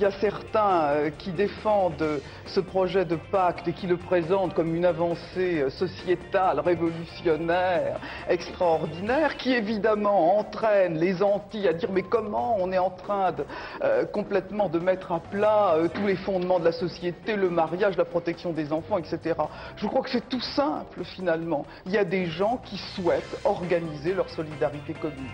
y a certains qui défendent ce projet de pacte et qui le présentent comme une avancée sociétale, révolutionnaire, extraordinaire, qui évidemment entraîne les Antilles à dire mais comment on est en train de complètement de mettre à plat tous les fondements de la société, le mariage, la protection des enfants, etc. Je crois que c'est tout simple finalement. Il y a des gens qui souhaitent organiser leur solidarité commune.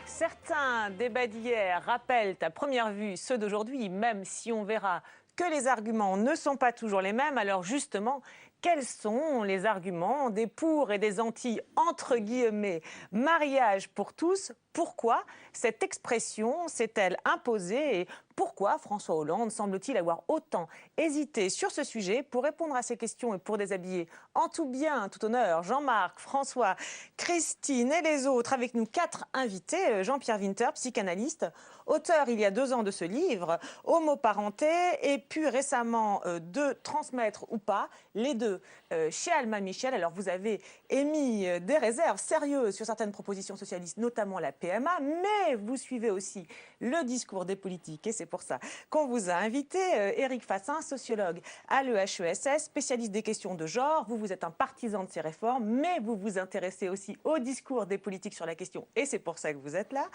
Certains débats d'hier rappellent à première vue ceux d'aujourd'hui, même si on verra que les arguments ne sont pas toujours les mêmes. Alors justement, quels sont les arguments des pour et des anti, entre guillemets, mariage pour tous? Pourquoi cette expression s'est-elle imposée et pourquoi François Hollande semble-t-il avoir autant hésité sur ce sujet? Pour répondre à ces questions et pour déshabiller en tout bien, tout honneur, Jean-Marc, François, Christine et les autres, avec nous 4 invités. Jean-Pierre Winter, psychanalyste, auteur il y a 2 ans de ce livre, Homoparenté, et puis récemment de Transmettre ou pas, les deux chez Albin Michel. Alors vous avez émis des réserves sérieuses sur certaines propositions socialistes, notamment la PMA, mais vous suivez aussi le discours des politiques et c'est pour ça qu'on vous a invité. Éric Fassin, sociologue à l'EHESS, spécialiste des questions de genre. Vous êtes un partisan de ces réformes, mais vous vous intéressez aussi au discours des politiques sur la question et c'est pour ça que vous êtes là.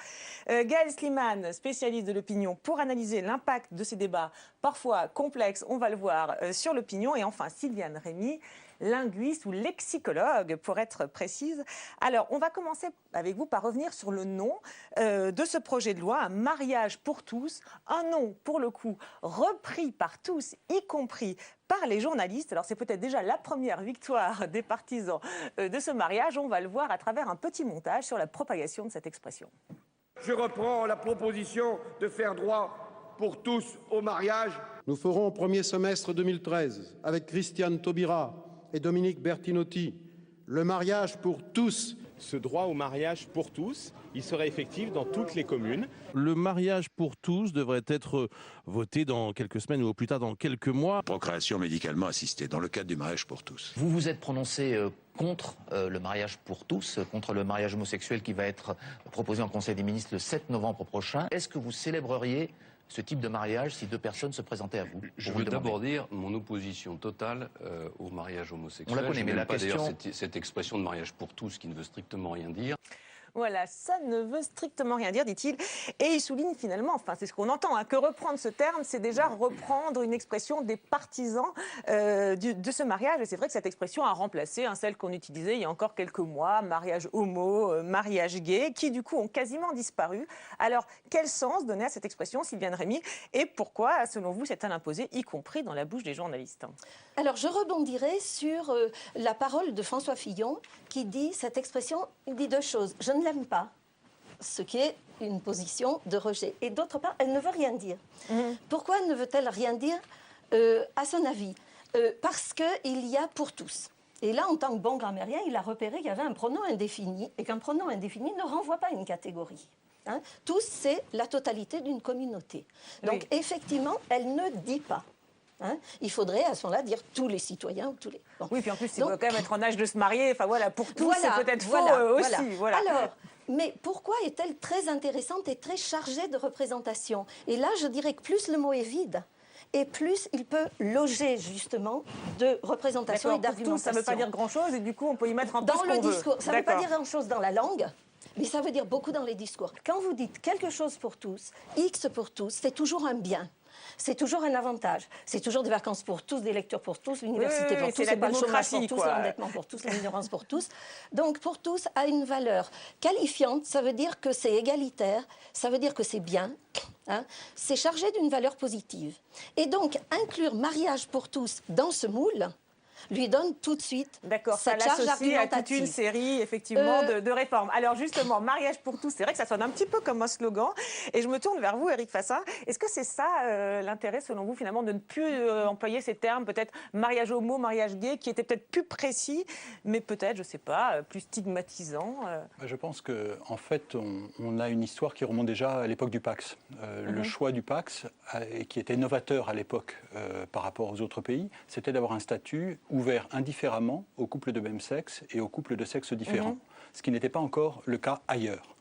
Gaël Sliman, spécialiste de l'opinion, pour analyser l'impact de ces débats parfois complexes, on va le voir, sur l'opinion. Et enfin, Sylviane Rémy, linguiste ou lexicologue, pour être précise. Alors, on va commencer avec vous par revenir sur le nom de ce projet de loi, un mariage pour tous, un nom, pour le coup, repris par tous, y compris par les journalistes. Alors, c'est peut-être déjà la première victoire des partisans de ce mariage. On va le voir à travers un petit montage sur la propagation de cette expression. Je reprends la proposition de faire droit pour tous au mariage. Nous ferons au premier semestre 2013, avec Christiane Taubira et Dominique Bertinotti, le mariage pour tous. Ce droit au mariage pour tous, il serait effectif dans toutes les communes. Le mariage pour tous devrait être voté dans quelques semaines ou au plus tard dans quelques mois. Procréation médicalement assistée, dans le cadre du mariage pour tous. Vous vous êtes prononcé contre le mariage pour tous, contre le mariage homosexuel qui va être proposé en Conseil des ministres le 7 novembre prochain. Est-ce que vous célébreriez ce type de mariage si 2 personnes se présentaient à vous? Je veux d'abord dire mon opposition totale au mariage homosexuel. On la connaît, mais la question... cette expression de mariage pour tous qui ne veut strictement rien dire. Voilà, ça ne veut strictement rien dire, dit-il. Et il souligne finalement, enfin c'est ce qu'on entend, hein, que reprendre ce terme, c'est déjà reprendre une expression des partisans de ce mariage. Et c'est vrai que cette expression a remplacé celle qu'on utilisait il y a encore quelques mois, mariage homo, mariage gay, qui du coup ont quasiment disparu. Alors, quel sens donner à cette expression, Sylviane Rémy, et pourquoi, selon vous, s'est-elle imposée, y compris dans la bouche des journalistes? Alors, je rebondirai sur la parole de François Fillon, qui dit, cette expression, il dit 2 choses. Je ne l'aime pas, ce qui est une position de rejet. Et d'autre part, elle ne veut rien dire. Pourquoi ne veut-elle rien dire, à son avis? Parce qu'il y a pour tous. Et là, en tant que bon grammairien, il a repéré qu'il y avait un pronom indéfini, et qu'un pronom indéfini ne renvoie pas à une catégorie. Hein? Tous, c'est la totalité d'une communauté. Donc, effectivement, elle ne dit pas. Hein, il faudrait à ce moment-là dire tous les citoyens ou tous les... Bon. Oui, puis en plus, il faut quand même être en âge de se marier. Enfin voilà, pour tous, voilà, c'est peut-être voilà, faux aussi. Voilà. Alors, mais pourquoi est-elle très intéressante et très chargée de représentation? Et là, je dirais que plus le mot est vide, et plus il peut loger justement de représentation et d'argumentation. Ça ne veut pas dire grand-chose et du coup, on peut y mettre un peu dans ce le qu'on veut. discours. Ça ne veut pas dire grand-chose dans la langue. Mais ça veut dire beaucoup dans les discours. Quand vous dites quelque chose pour tous, X pour tous, c'est toujours un bien. C'est toujours un avantage. C'est toujours des vacances pour tous, des lectures pour tous, l'université pour tous, pas le chômage pour tous, l'endettement pour tous, l'ignorance pour tous. Donc pour tous a une valeur qualifiante. Ça veut dire que c'est égalitaire, ça veut dire que c'est bien. Hein, c'est chargé d'une valeur positive. Et donc inclure mariage pour tous dans ce moule lui donne tout de suite cette charge argumentative. À toute une série, effectivement, de réformes. Alors justement, mariage pour tous, c'est vrai que ça sonne un petit peu comme un slogan. Et je me tourne vers vous, Éric Fassin. Est-ce que c'est ça l'intérêt, selon vous, finalement, de ne plus employer ces termes, peut-être mariage homo, mariage gay, qui étaient peut-être plus précis, mais peut-être, je ne sais pas, plus stigmatisants Je pense qu'en fait, on a une histoire qui remonte déjà à l'époque du Pacs. Le choix du Pacs, qui était novateur à l'époque par rapport aux autres pays, c'était d'avoir un statut ouvert indifféremment aux couples de même sexe et aux couples de sexe différents, ce qui n'était pas encore le cas ailleurs.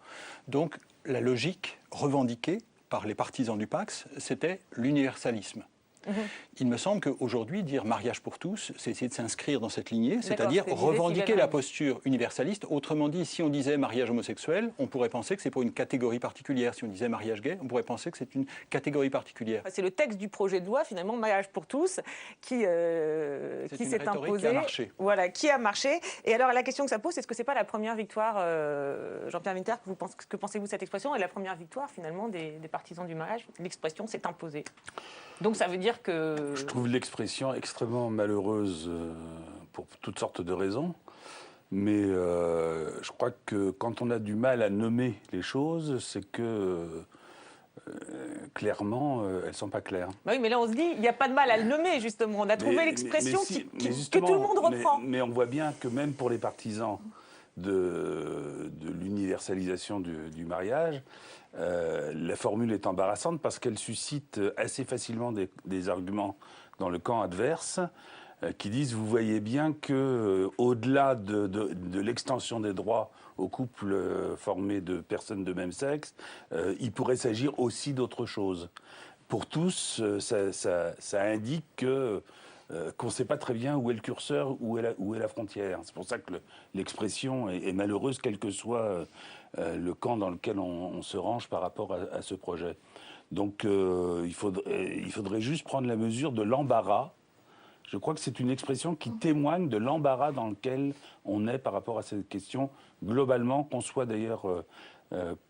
Donc la logique revendiquée par les partisans du Pacs, c'était l'universalisme. Il me semble qu'aujourd'hui, dire mariage pour tous, c'est essayer de s'inscrire dans cette lignée, c'est-à-dire revendiquer la posture universaliste. Autrement dit, si on disait mariage homosexuel, on pourrait penser que c'est pour une catégorie particulière. Si on disait mariage gay, on pourrait penser que c'est une catégorie particulière. C'est le texte du projet de loi, finalement, mariage pour tous, qui s'est imposé. Qui a marché. Voilà, qui a marché. Et alors, la question que ça pose, est-ce que c'est pas la première victoire, Jean-Pierre Winter, que pensez-vous de cette expression, et la première victoire, finalement, des partisans du mariage? L'expression s'est imposée. Donc ça veut dire que... Je trouve l'expression extrêmement malheureuse pour toutes sortes de raisons. Mais je crois que quand on a du mal à nommer les choses, c'est que clairement, elles ne sont pas claires. Bah oui, mais là on se dit, il n'y a pas de mal à le nommer justement. On a trouvé l'expression que tout le monde reprend. Mais on voit bien que même pour les partisans de l'universalisation du mariage, la formule est embarrassante parce qu'elle suscite assez facilement des arguments dans le camp adverse qui disent, vous voyez bien que au-delà de l'extension des droits aux couples formés de personnes de même sexe, il pourrait s'agir aussi d'autre chose. Pour tous, ça indique qu'on ne sait pas très bien où est le curseur, où est la frontière. C'est pour ça que l'expression est malheureuse, quel que soit le camp dans lequel on se range par rapport à ce projet. Donc il faudrait juste prendre la mesure de l'embarras. Je crois que c'est une expression qui témoigne de l'embarras dans lequel on est par rapport à cette question, globalement, qu'on soit d'ailleurs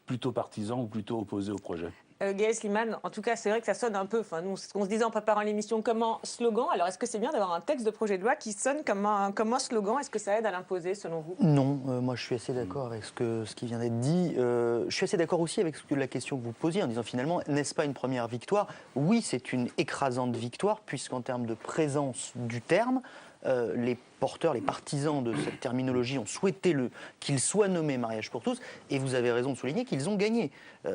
plutôt partisan ou plutôt opposé au projet. Gaël Slimane, en tout cas, c'est vrai que ça sonne un peu, nous, ce qu'on se disait en préparant l'émission, comme un slogan. Alors, est-ce que c'est bien d'avoir un texte de projet de loi qui sonne comme un slogan? Est-ce que ça aide à l'imposer, selon vous? Non, moi je suis assez d'accord avec ce qui vient d'être dit. Je suis assez d'accord aussi avec la question que vous posiez, en disant finalement, n'est-ce pas une première victoire? Oui, c'est une écrasante victoire, puisqu'en termes de présence du terme, les porteurs, les partisans de cette terminologie ont souhaité qu'il soit nommé mariage pour tous, et vous avez raison de souligner qu'ils ont gagné.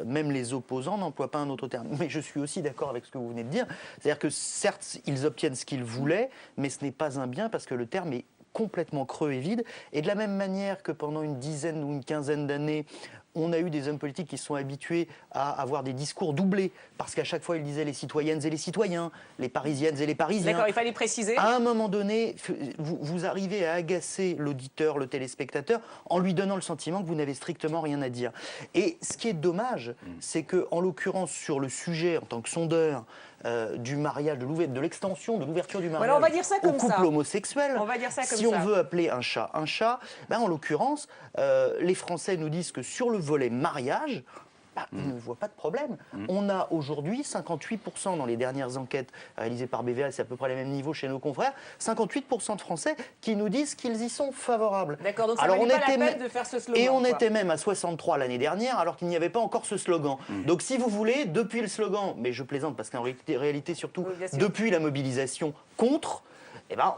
Même les opposants n'emploient pas un autre terme. Mais je suis aussi d'accord avec ce que vous venez de dire, c'est-à-dire que certes, ils obtiennent ce qu'ils voulaient, mais ce n'est pas un bien parce que le terme est complètement creux et vide. Et de la même manière que pendant une dizaine ou une quinzaine d'années, on a eu des hommes politiques qui se sont habitués à avoir des discours doublés, parce qu'à chaque fois, ils disaient les citoyennes et les citoyens, les parisiennes et les parisiens. D'accord, il fallait préciser. À un moment donné, vous arrivez à agacer l'auditeur, le téléspectateur, en lui donnant le sentiment que vous n'avez strictement rien à dire. Et ce qui est dommage, c'est qu'en l'occurrence, sur le sujet, en tant que sondeur, du mariage, de l'extension, de l'ouverture du mariage on va dire ça comme au couple homosexuel, on va dire ça comme si on veut appeler un chat, en l'occurrence, les Français nous disent que sur le volet mariage, ils ne voient pas de problème. On a aujourd'hui 58% dans les dernières enquêtes réalisées par BVA, c'est à peu près les mêmes niveaux chez nos confrères, 58% de Français qui nous disent qu'ils y sont favorables. D'accord, donc ça valait pas la peine de faire ce slogan. Et on était même à 63 l'année dernière, alors qu'il n'y avait pas encore ce slogan. Donc si vous voulez, depuis le slogan, mais je plaisante parce qu'en réalité surtout, depuis la mobilisation contre,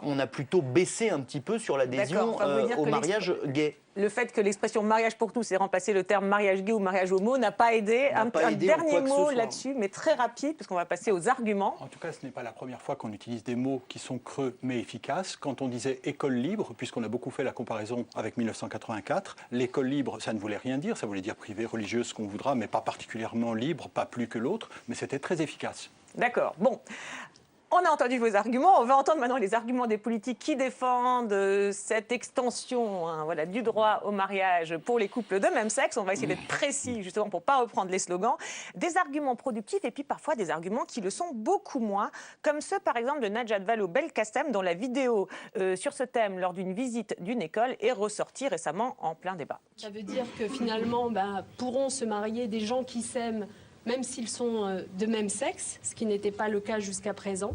on a plutôt baissé un petit peu sur l'adhésion au mariage gay. Le fait que l'expression mariage pour tous ait remplacé le terme mariage gay ou mariage homo n'a pas aidé. Un dernier mot là-dessus, mais très rapide, parce qu'on va passer aux arguments. En tout cas, ce n'est pas la première fois qu'on utilise des mots qui sont creux mais efficaces. Quand on disait école libre, puisqu'on a beaucoup fait la comparaison avec 1984, l'école libre, ça ne voulait rien dire, ça voulait dire privée, religieuse, ce qu'on voudra, mais pas particulièrement libre, pas plus que l'autre, mais c'était très efficace. D'accord, bon. On a entendu vos arguments, on va entendre maintenant les arguments des politiques qui défendent cette extension du droit au mariage pour les couples de même sexe. On va essayer d'être précis justement pour ne pas reprendre les slogans. Des arguments productifs et puis parfois des arguments qui le sont beaucoup moins, comme ceux par exemple de Najat Vallaud-Belkacem dont la vidéo sur ce thème lors d'une visite d'une école est ressortie récemment en plein débat. Ça veut dire que finalement pourront se marier des gens qui s'aiment même s'ils sont de même sexe, ce qui n'était pas le cas jusqu'à présent.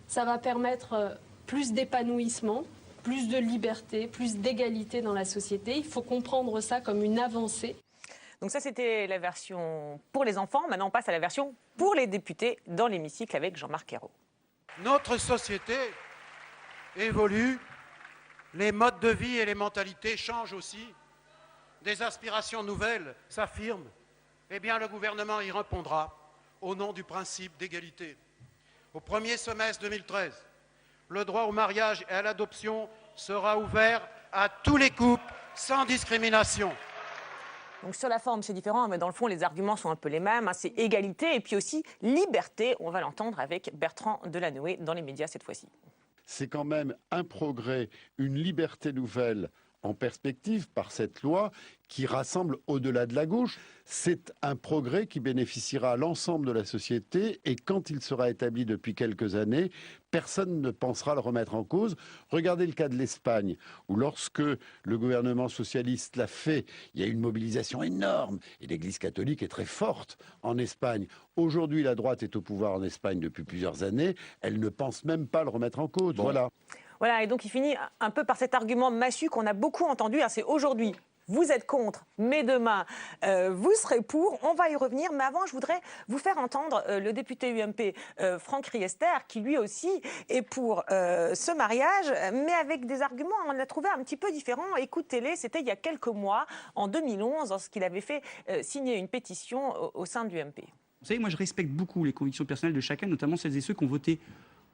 Ça va permettre plus d'épanouissement, plus de liberté, plus d'égalité dans la société. Il faut comprendre ça comme une avancée. Donc ça, c'était la version pour les enfants. Maintenant, on passe à la version pour les députés dans l'hémicycle avec Jean-Marc Ayrault. Notre société évolue, les modes de vie et les mentalités changent aussi. Des aspirations nouvelles s'affirment. Eh bien, le gouvernement y répondra au nom du principe d'égalité. Au premier semestre 2013, le droit au mariage et à l'adoption sera ouvert à tous les couples sans discrimination. Donc sur la forme, c'est différent, mais dans le fond, les arguments sont un peu les mêmes. Hein. C'est égalité et puis aussi liberté. On va l'entendre avec Bertrand Delanoë dans les médias cette fois-ci. C'est quand même un progrès, une liberté nouvelle en perspective par cette loi qui rassemble au-delà de la gauche. C'est un progrès qui bénéficiera à l'ensemble de la société et quand il sera établi depuis quelques années, personne ne pensera le remettre en cause. Regardez le cas de l'Espagne, où lorsque le gouvernement socialiste l'a fait, il y a eu une mobilisation énorme et l'Église catholique est très forte en Espagne. Aujourd'hui, la droite est au pouvoir en Espagne depuis plusieurs années, elle ne pense même pas le remettre en cause. Bon. Voilà. Voilà, et donc il finit un peu par cet argument massu qu'on a beaucoup entendu. C'est aujourd'hui, vous êtes contre, mais demain, vous serez pour. On va y revenir, mais avant, je voudrais vous faire entendre le député UMP Franck Riester, qui lui aussi est pour ce mariage, mais avec des arguments, on l'a trouvé un petit peu différents. Écoutez-les, c'était il y a quelques mois, en 2011, lorsqu'il avait fait signer une pétition au sein de l'UMP. Vous savez, moi je respecte beaucoup les convictions personnelles de chacun, notamment celles et ceux qui ont voté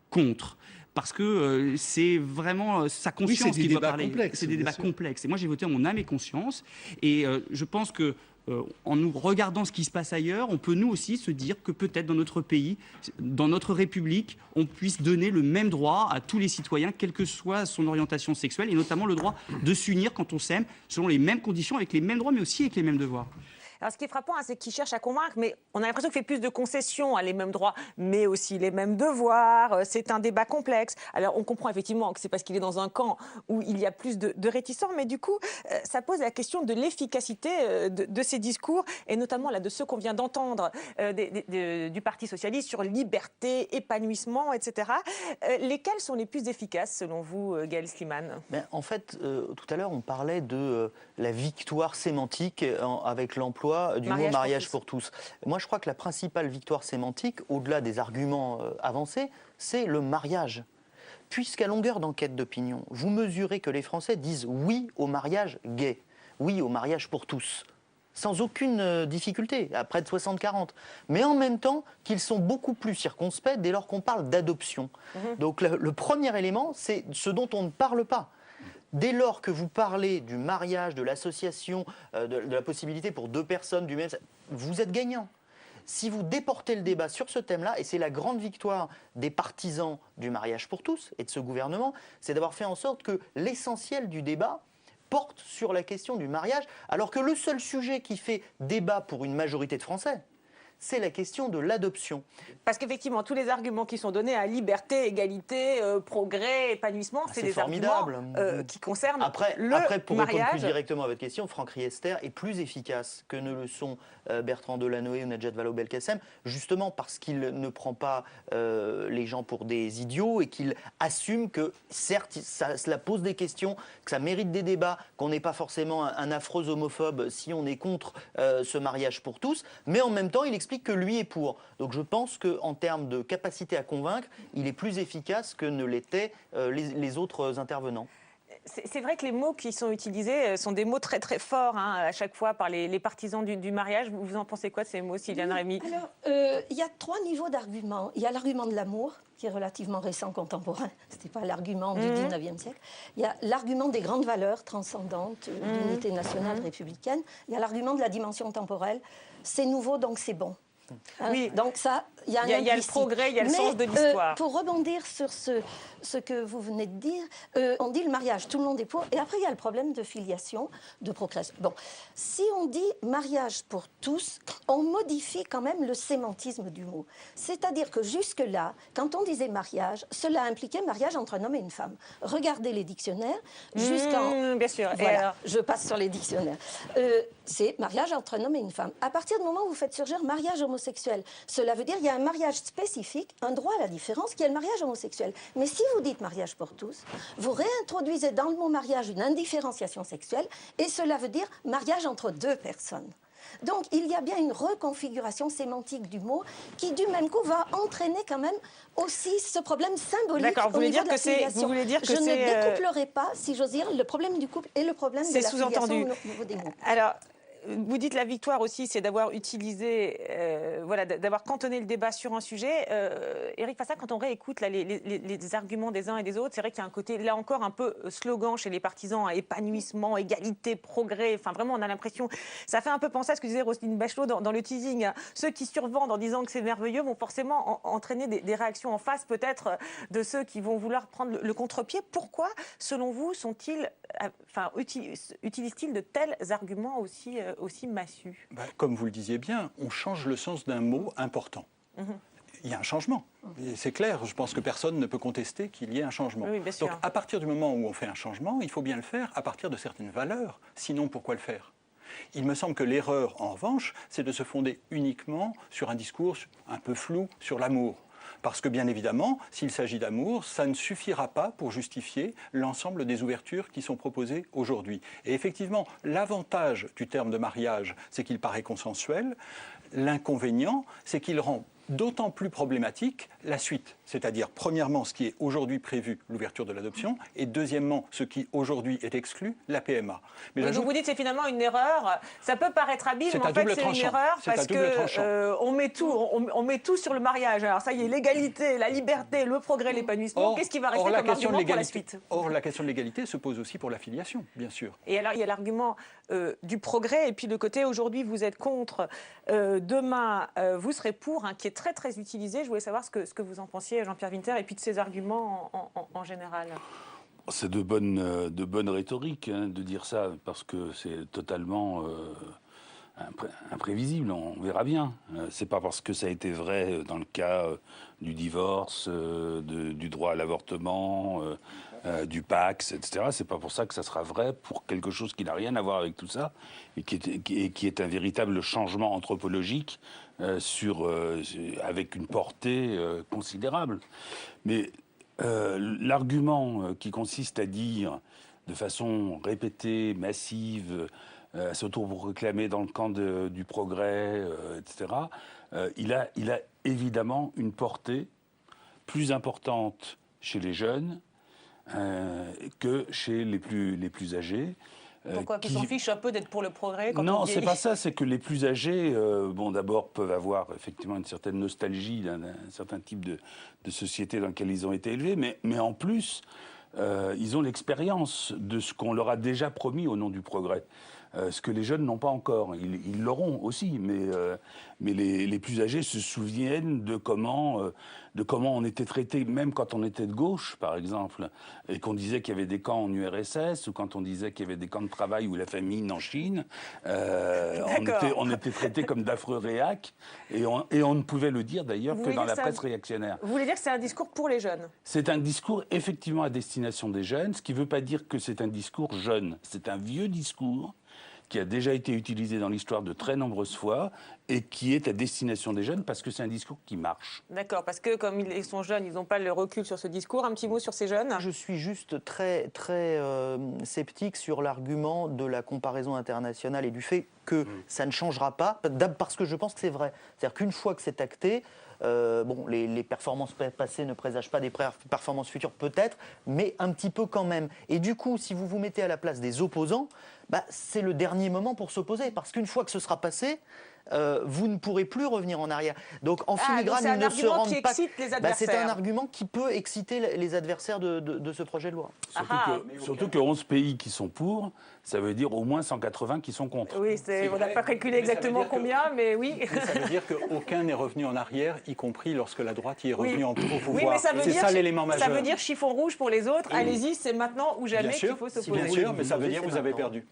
contre, parce que c'est vraiment sa conscience qui doit parler. C'est des débats complexes. Et moi, j'ai voté en mon âme et conscience. Et je pense que en nous regardant ce qui se passe ailleurs, on peut nous aussi se dire que peut-être dans notre pays, dans notre République, on puisse donner le même droit à tous les citoyens, quelle que soit son orientation sexuelle, et notamment le droit de s'unir quand on s'aime, selon les mêmes conditions, avec les mêmes droits, mais aussi avec les mêmes devoirs. Alors, ce qui est frappant, c'est qu'ils cherchent à convaincre, mais on a l'impression qu'il fait plus de concessions, les mêmes droits, mais aussi les mêmes devoirs. C'est un débat complexe. Alors, on comprend effectivement que c'est parce qu'il est dans un camp où il y a plus de réticents, mais du coup, ça pose la question de l'efficacité de ces discours, et notamment là, de ceux qu'on vient d'entendre du Parti socialiste sur liberté, épanouissement, etc. Lesquels sont les plus efficaces, selon vous, Gaël Slimane? En fait, tout à l'heure, on parlait de la victoire sémantique avec l'emploi du mot mariage pour tous. Moi, je crois que la principale victoire sémantique, au-delà des arguments avancés, c'est le mariage. Puisqu'à longueur d'enquête d'opinion, vous mesurez que les Français disent oui au mariage gay, oui au mariage pour tous, sans aucune difficulté, à près de 60-40. Mais en même temps, qu'ils sont beaucoup plus circonspects dès lors qu'on parle d'adoption. Donc le premier élément, c'est ce dont on ne parle pas. Dès lors que vous parlez du mariage, de l'association, de la possibilité pour deux personnes du même sexe, vous êtes gagnant. Si vous déportez le débat sur ce thème-là, et c'est la grande victoire des partisans du mariage pour tous et de ce gouvernement, c'est d'avoir fait en sorte que l'essentiel du débat porte sur la question du mariage, alors que le seul sujet qui fait débat pour une majorité de Français, c'est la question de l'adoption. Parce qu'effectivement, tous les arguments qui sont donnés à liberté, égalité, progrès, épanouissement, c'est des arguments qui concernent le mariage. Après, pour répondre plus directement à votre question, Franck Riester est plus efficace que ne le sont Bertrand Delanoë ou Najat Vallaud-Belkacem, justement parce qu'il ne prend pas les gens pour des idiots et qu'il assume que, certes, cela pose des questions, que ça mérite des débats, qu'on n'est pas forcément un affreux homophobe si on est contre ce mariage pour tous, mais en même temps, il explique que lui est pour. Donc je pense qu'en termes de capacité à convaincre, il est plus efficace que ne l'étaient les autres intervenants. C'est vrai que les mots qui sont utilisés sont des mots très très forts à chaque fois par les partisans du mariage. Vous en pensez quoi de ces mots, Sylviane Rémy? Alors, il y a trois niveaux d'arguments. Il y a l'argument de l'amour, qui est relativement récent, contemporain. Ce n'était pas l'argument du 19e siècle. Il y a l'argument des grandes valeurs transcendantes, l'unité nationale républicaine. Il y a l'argument de la dimension temporelle. C'est nouveau, donc c'est bon. Oui, donc ça, il y a le progrès, il y a le sens de l'histoire. Pour rebondir sur ce que vous venez de dire, on dit le mariage, tout le monde est pour, et après il y a le problème de filiation, de procréation. Bon, si on dit mariage pour tous, on modifie quand même le sémantisme du mot. C'est-à-dire que jusque-là, quand on disait mariage, cela impliquait mariage entre un homme et une femme. Regardez les dictionnaires, jusqu'en... bien sûr. Voilà, et alors... je passe sur les dictionnaires. C'est mariage entre un homme et une femme. À partir du moment où vous faites surgir mariage homosexuel, cela veut dire qu'il y a un mariage spécifique, un droit à la différence, qui est le mariage homosexuel. Mais si vous dites mariage pour tous, vous réintroduisez dans le mot mariage une indifférenciation sexuelle, et cela veut dire mariage entre deux personnes. Donc, il y a bien une reconfiguration sémantique du mot qui, du même coup, va entraîner quand même aussi ce problème symbolique au niveau de la filiation. Vous voulez dire que je ne découplerai pas, si j'ose dire, le problème du couple et le problème de la filiation au niveau des mots. Alors, vous dites la victoire aussi, c'est d'avoir utilisé, voilà, d'avoir cantonné le débat sur un sujet. Éric Fassin, quand on réécoute là, les arguments des uns et des autres, c'est vrai qu'il y a un côté, là encore, un peu slogan chez les partisans, épanouissement, égalité, progrès. Enfin, vraiment, on a l'impression, ça fait un peu penser à ce que disait Roselyne Bachelot dans le teasing. Ceux qui survendent en disant que c'est merveilleux vont forcément entraîner des réactions en face, peut-être, de ceux qui vont vouloir prendre le contre-pied. Pourquoi, selon vous, utilisent-ils de tels arguments aussi massus? Comme vous le disiez bien, on change le sens d'un mot important. Il y a un changement. C'est clair, je pense que personne ne peut contester qu'il y ait un changement. Oui, bien sûr. Donc à partir du moment où on fait un changement, il faut bien le faire à partir de certaines valeurs. Sinon, pourquoi le faire? Il me semble que l'erreur, en revanche, c'est de se fonder uniquement sur un discours un peu flou sur l'amour. Parce que, bien évidemment, s'il s'agit d'amour, ça ne suffira pas pour justifier l'ensemble des ouvertures qui sont proposées aujourd'hui. Et effectivement, l'avantage du terme de mariage, c'est qu'il paraît consensuel. L'inconvénient, c'est qu'il rend d'autant plus problématique la suite, c'est-à-dire premièrement ce qui est aujourd'hui prévu, l'ouverture de l'adoption, et deuxièmement ce qui aujourd'hui est exclu, la PMA. Mais donc vous dites que c'est finalement une erreur, ça peut paraître habile, mais en fait c'est une erreur parce qu'on met tout sur le mariage. Alors ça y est, l'égalité, la liberté, le progrès, l'épanouissement, qu'est-ce qui va rester comme argument pour la suite? Or la question de l'égalité se pose aussi pour la filiation, bien sûr. Et alors il y a l'argument du progrès, et puis le côté aujourd'hui vous êtes contre, demain vous serez pour, qui est très très utilisé. Je voulais savoir ce que vous en pensiez, Jean-Pierre Winter, et puis de ces arguments en général. C'est de bonne rhétorique de dire ça, parce que c'est totalement imprévisible, on verra bien. C'est pas parce que ça a été vrai dans le cas du divorce, du droit à l'avortement, du Pacs, etc. C'est pas pour ça que ça sera vrai pour quelque chose qui n'a rien à voir avec tout ça, et qui est un véritable changement anthropologique avec une portée considérable. Mais l'argument qui consiste à dire de façon répétée, massive, à s'auto-proclamer dans le camp du progrès, etc., il a évidemment une portée plus importante chez les jeunes que chez les plus âgés. Pourquoi qu'ils s'en fichent un peu d'être pour le progrès quand Non, c'est pas ça, c'est que les plus âgés, d'abord peuvent avoir effectivement une certaine nostalgie d'un certain type de société dans laquelle ils ont été élevés, mais en plus, ils ont l'expérience de ce qu'on leur a déjà promis au nom du progrès. Ce que les jeunes n'ont pas encore. Ils l'auront aussi, mais les plus âgés se souviennent de comment on était traité, même quand on était de gauche, par exemple, et qu'on disait qu'il y avait des camps en URSS, ou quand on disait qu'il y avait des camps de travail ou la famine en Chine. On était traités comme d'affreux réacs, et on ne pouvait le dire d'ailleurs que dans la presse réactionnaire. Vous voulez dire que c'est un discours pour les jeunes? C'est un discours effectivement à destination des jeunes, ce qui ne veut pas dire que c'est un discours jeune. C'est un vieux discours qui a déjà été utilisé dans l'histoire de très nombreuses fois et qui est à destination des jeunes parce que c'est un discours qui marche. D'accord, parce que comme ils sont jeunes, ils n'ont pas le recul sur ce discours. Un petit mot sur ces jeunes? Je suis juste très, très sceptique sur l'argument de la comparaison internationale et du fait que ça ne changera pas, parce que je pense que c'est vrai. C'est-à-dire qu'une fois que c'est acté, les performances passées ne présagent pas des performances futures peut-être, mais un petit peu quand même. Et du coup, si vous vous mettez à la place des opposants, c'est le dernier moment pour s'opposer, parce qu'une fois que ce sera passé, vous ne pourrez plus revenir en arrière. Donc en filigrane, ils ne se rendent pas. C'est un argument qui peut exciter les adversaires de ce projet de loi. Surtout que 11 pays qui sont pour, ça veut dire au moins 180 qui sont contre. Oui, on n'a pas calculé exactement combien, mais oui. Mais ça veut dire qu'aucun n'est revenu en arrière, y compris lorsque la droite y est revenue au pouvoir. Oui, mais c'est ça l'élément majeur. Ça veut dire chiffon rouge pour les autres. Allez-y, c'est maintenant ou jamais qu'il faut s'opposer. Bien sûr, mais ça veut dire que vous avez perdu.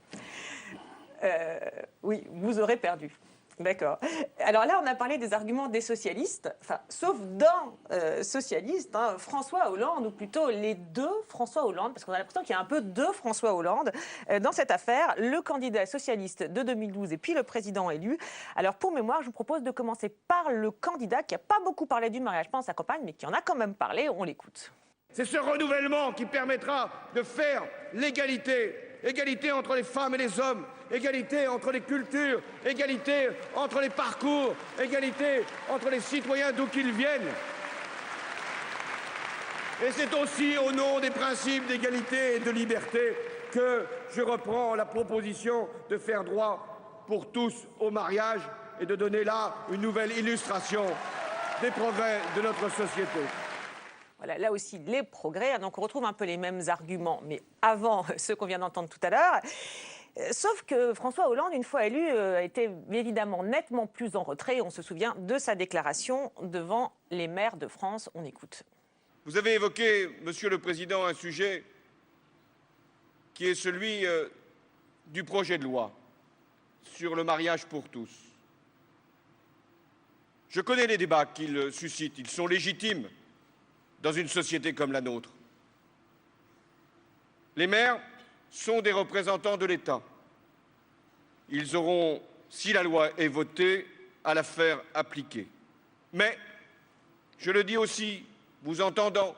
Oui, vous aurez perdu. D'accord. Alors là, on a parlé des arguments des socialistes, sauf d'un socialiste, François Hollande, ou plutôt les deux François Hollande, parce qu'on a l'impression qu'il y a un peu deux François Hollande dans cette affaire, le candidat socialiste de 2012 et puis le président élu. Alors pour mémoire, je vous propose de commencer par le candidat qui n'a pas beaucoup parlé du mariage pendant sa campagne, mais qui en a quand même parlé. On l'écoute. C'est ce renouvellement qui permettra de faire l'égalité. Égalité entre les femmes et les hommes, égalité entre les cultures, égalité entre les parcours, égalité entre les citoyens d'où qu'ils viennent. Et c'est aussi au nom des principes d'égalité et de liberté que je reprends la proposition de faire droit pour tous au mariage et de donner là une nouvelle illustration des progrès de notre société. Voilà, là aussi, les progrès. Donc, on retrouve un peu les mêmes arguments, mais avant ceux qu'on vient d'entendre tout à l'heure. Sauf que François Hollande, une fois élu, était évidemment nettement plus en retrait. On se souvient de sa déclaration devant les maires de France. On écoute. Vous avez évoqué, Monsieur le Président, un sujet qui est celui du projet de loi sur le mariage pour tous. Je connais les débats qu'il suscite. Ils sont légitimes dans une société comme la nôtre. Les maires sont des représentants de l'État. Ils auront, si la loi est votée, à la faire appliquer. Mais, je le dis aussi, vous entendant,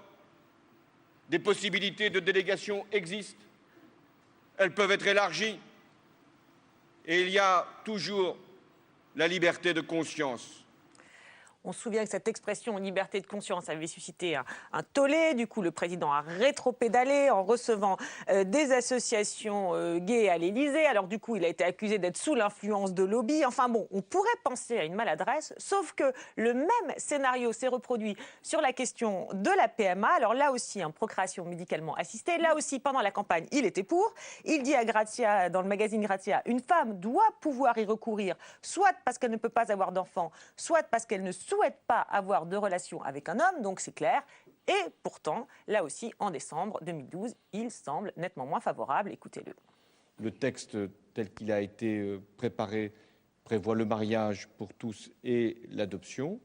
des possibilités de délégation existent. Elles peuvent être élargies. Et il y a toujours la liberté de conscience. On se souvient que cette expression liberté de conscience avait suscité un tollé. Du coup, le président a rétropédalé en recevant des associations gays à l'Élysée. Alors du coup, il a été accusé d'être sous l'influence de lobby. Enfin bon, on pourrait penser à une maladresse, sauf que le même scénario s'est reproduit sur la question de la PMA. Alors là aussi, procréation médicalement assistée. Là aussi, pendant la campagne, il était pour. Il dit à Grazia, dans le magazine Grazia, une femme doit pouvoir y recourir, soit parce qu'elle ne peut pas avoir d'enfant, soit parce qu'elle ne souhaite pas avoir de relation avec un homme, donc c'est clair. Et pourtant, là aussi, en décembre 2012, il semble nettement moins favorable. Écoutez-le. Le texte tel qu'il a été préparé prévoit le mariage pour tous et l'adoption.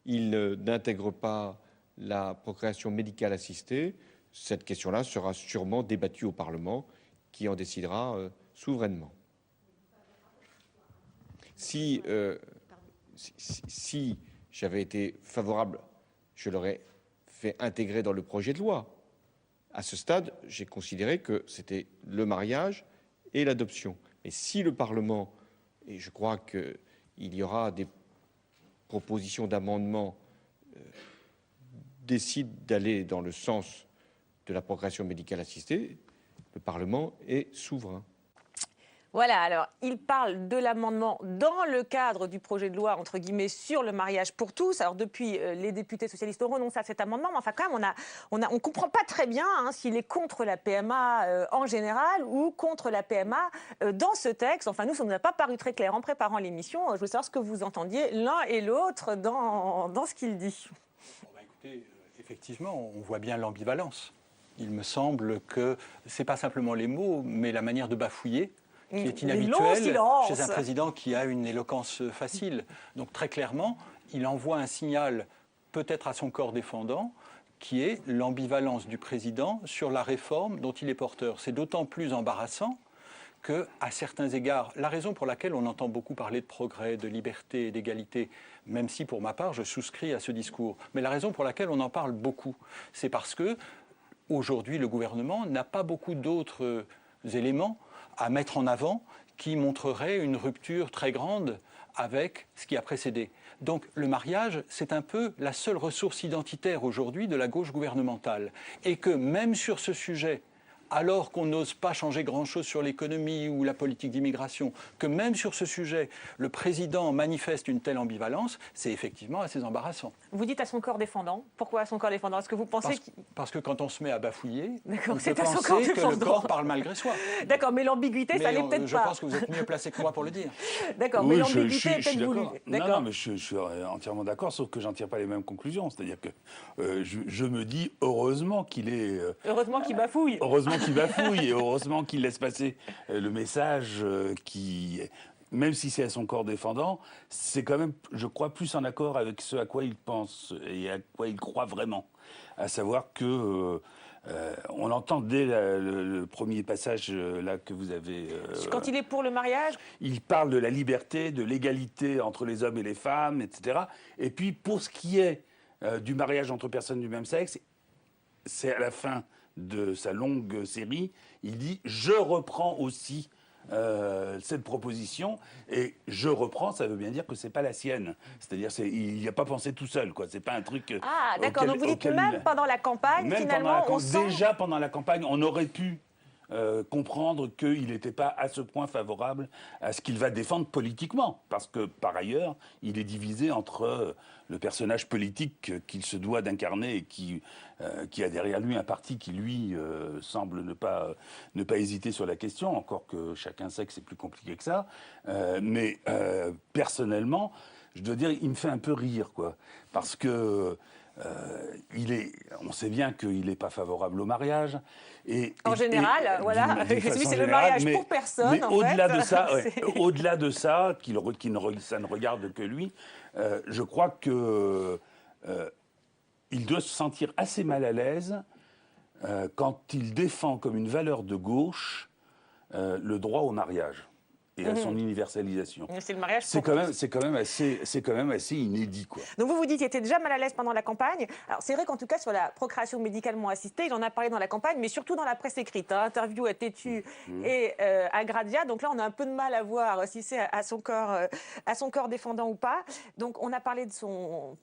Il n'intègre pas la procréation médicale assistée. Cette question-là sera sûrement débattue au Parlement, qui en décidera souverainement. Si j'avais été favorable, je l'aurais fait intégrer dans le projet de loi. À ce stade, j'ai considéré que c'était le mariage et l'adoption. Mais si le Parlement, et je crois qu'il y aura des propositions d'amendement, décide d'aller dans le sens de la procréation médicale assistée, le Parlement est souverain. Voilà, alors il parle de l'amendement dans le cadre du projet de loi, entre guillemets, sur le mariage pour tous. Alors depuis, les députés socialistes ont renoncé à cet amendement, mais enfin quand même, on comprend pas très bien s'il est contre la PMA en général ou contre la PMA dans ce texte. Enfin nous, ça ne nous a pas paru très clair en préparant l'émission. Je veux savoir ce que vous entendiez l'un et l'autre dans ce qu'il dit. Bon, écoutez, effectivement, on voit bien l'ambivalence. Il me semble que ce n'est pas simplement les mots, mais la manière de bafouiller qui est inhabituelle chez un président qui a une éloquence facile. Donc très clairement, il envoie un signal peut-être à son corps défendant qui est l'ambivalence du président sur la réforme dont il est porteur. C'est d'autant plus embarrassant qu'à certains égards, la raison pour laquelle on entend beaucoup parler de progrès, de liberté et d'égalité, même si pour ma part je souscris à ce discours, mais la raison pour laquelle on en parle beaucoup, c'est parce que aujourd'hui le gouvernement n'a pas beaucoup d'autres éléments à mettre en avant qui montrerait une rupture très grande avec ce qui a précédé. Donc le mariage, c'est un peu la seule ressource identitaire aujourd'hui de la gauche gouvernementale. Et que même sur ce sujet, alors qu'on n'ose pas changer grand-chose sur l'économie ou la politique d'immigration, que même sur ce sujet, le président manifeste une telle ambivalence, c'est effectivement assez embarrassant. Vous dites à son corps défendant. Pourquoi à son corps défendant? Est-ce que vous pensez parce que quand on se met à bafouiller, on peut penser que le corps parle malgré soi. D'accord, mais l'ambiguïté, ça l'est peut-être pas. Je pense que vous êtes mieux placé que moi pour le dire. D'accord, mais l'ambiguïté est peut-être voulue. Non, mais je suis entièrement d'accord, sauf que j'en tire pas les mêmes conclusions. C'est-à-dire que je me dis heureusement qu'il est... heureusement qu'il bafouille. Heureusement qu'il bafouille et heureusement qu'il laisse passer le message qui... Même si c'est à son corps défendant, c'est quand même, je crois, plus en accord avec ce à quoi il pense et à quoi il croit vraiment. À savoir que... on l'entend dès le premier passage là que vous avez... Quand il est pour le mariage, il parle de la liberté, de l'égalité entre les hommes et les femmes, etc. Et puis pour ce qui est du mariage entre personnes du même sexe, c'est à la fin de sa longue série, il dit « je reprends aussi ». Cette proposition, et je reprends, ça veut bien dire que c'est pas la sienne. C'est-à-dire il n'y a pas pensé tout seul, quoi. C'est pas un truc. Ah, d'accord. Donc vous dites même pendant la campagne, finalement, déjà pendant la campagne, on aurait pu comprendre qu'il n'était pas à ce point favorable à ce qu'il va défendre politiquement. Parce que, par ailleurs, il est divisé entre le personnage politique qu'il se doit d'incarner et qui a derrière lui un parti qui, lui, semble ne pas hésiter sur la question, encore que chacun sait que c'est plus compliqué que ça. Mais personnellement, je dois dire, il me fait un peu rire, quoi. Parce que on sait bien qu'il n'est pas favorable au mariage. En général, voilà, lui c'est le mariage pour personne. Mais au-delà de ça, au-delà de ça, ça ne regarde que lui, je crois que il doit se sentir assez mal à l'aise quand il défend comme une valeur de gauche le droit au mariage et à son universalisation. C'est le mariage c'est quand même assez inédit, quoi. Donc vous dites qu'il était déjà mal à l'aise pendant la campagne. Alors c'est vrai qu'en tout cas sur la procréation médicalement assistée, il en a parlé dans la campagne, mais surtout dans la presse écrite. Interview à Tétu et à Gradia. Donc là on a un peu de mal à voir si c'est à son corps défendant ou pas. Donc on a parlé de son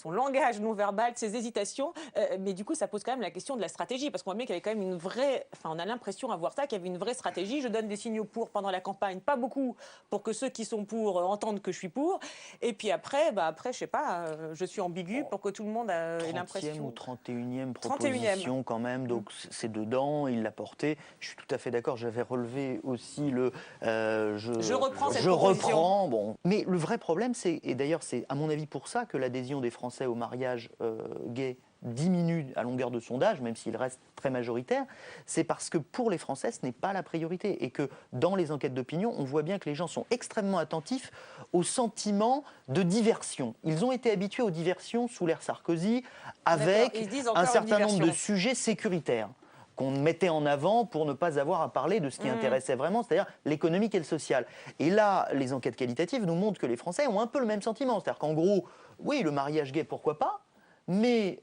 langage non verbal, de ses hésitations, mais du coup ça pose quand même la question de la stratégie, parce qu'on voit bien qu'il y avait quand même une vraie, on a l'impression à voir ça qu'il y avait une vraie stratégie. Je donne des signaux pour pendant la campagne, pas beaucoup, pour que ceux qui sont pour entendent que je suis pour. Et puis après, je sais pas, je suis ambiguë pour que tout le monde ait l'impression. 30e ou 31e proposition quand même, donc c'est dedans, il l'a porté. Je suis tout à fait d'accord, j'avais relevé aussi le... je reprends cette proposition. Bon. Mais le vrai problème, et d'ailleurs c'est à mon avis pour ça que l'adhésion des Français au mariage gay diminue à longueur de sondage, même s'il reste très majoritaire, c'est parce que pour les Français, ce n'est pas la priorité. Et que dans les enquêtes d'opinion, on voit bien que les gens sont extrêmement attentifs au sentiment de diversion. Ils ont été habitués aux diversions sous l'ère Sarkozy, avec un certain nombre de sujets sécuritaires qu'on mettait en avant pour ne pas avoir à parler de ce qui intéressait vraiment, c'est-à-dire l'économique et le social. Et là, les enquêtes qualitatives nous montrent que les Français ont un peu le même sentiment. C'est-à-dire qu'en gros, oui, le mariage gay, pourquoi pas ? Mais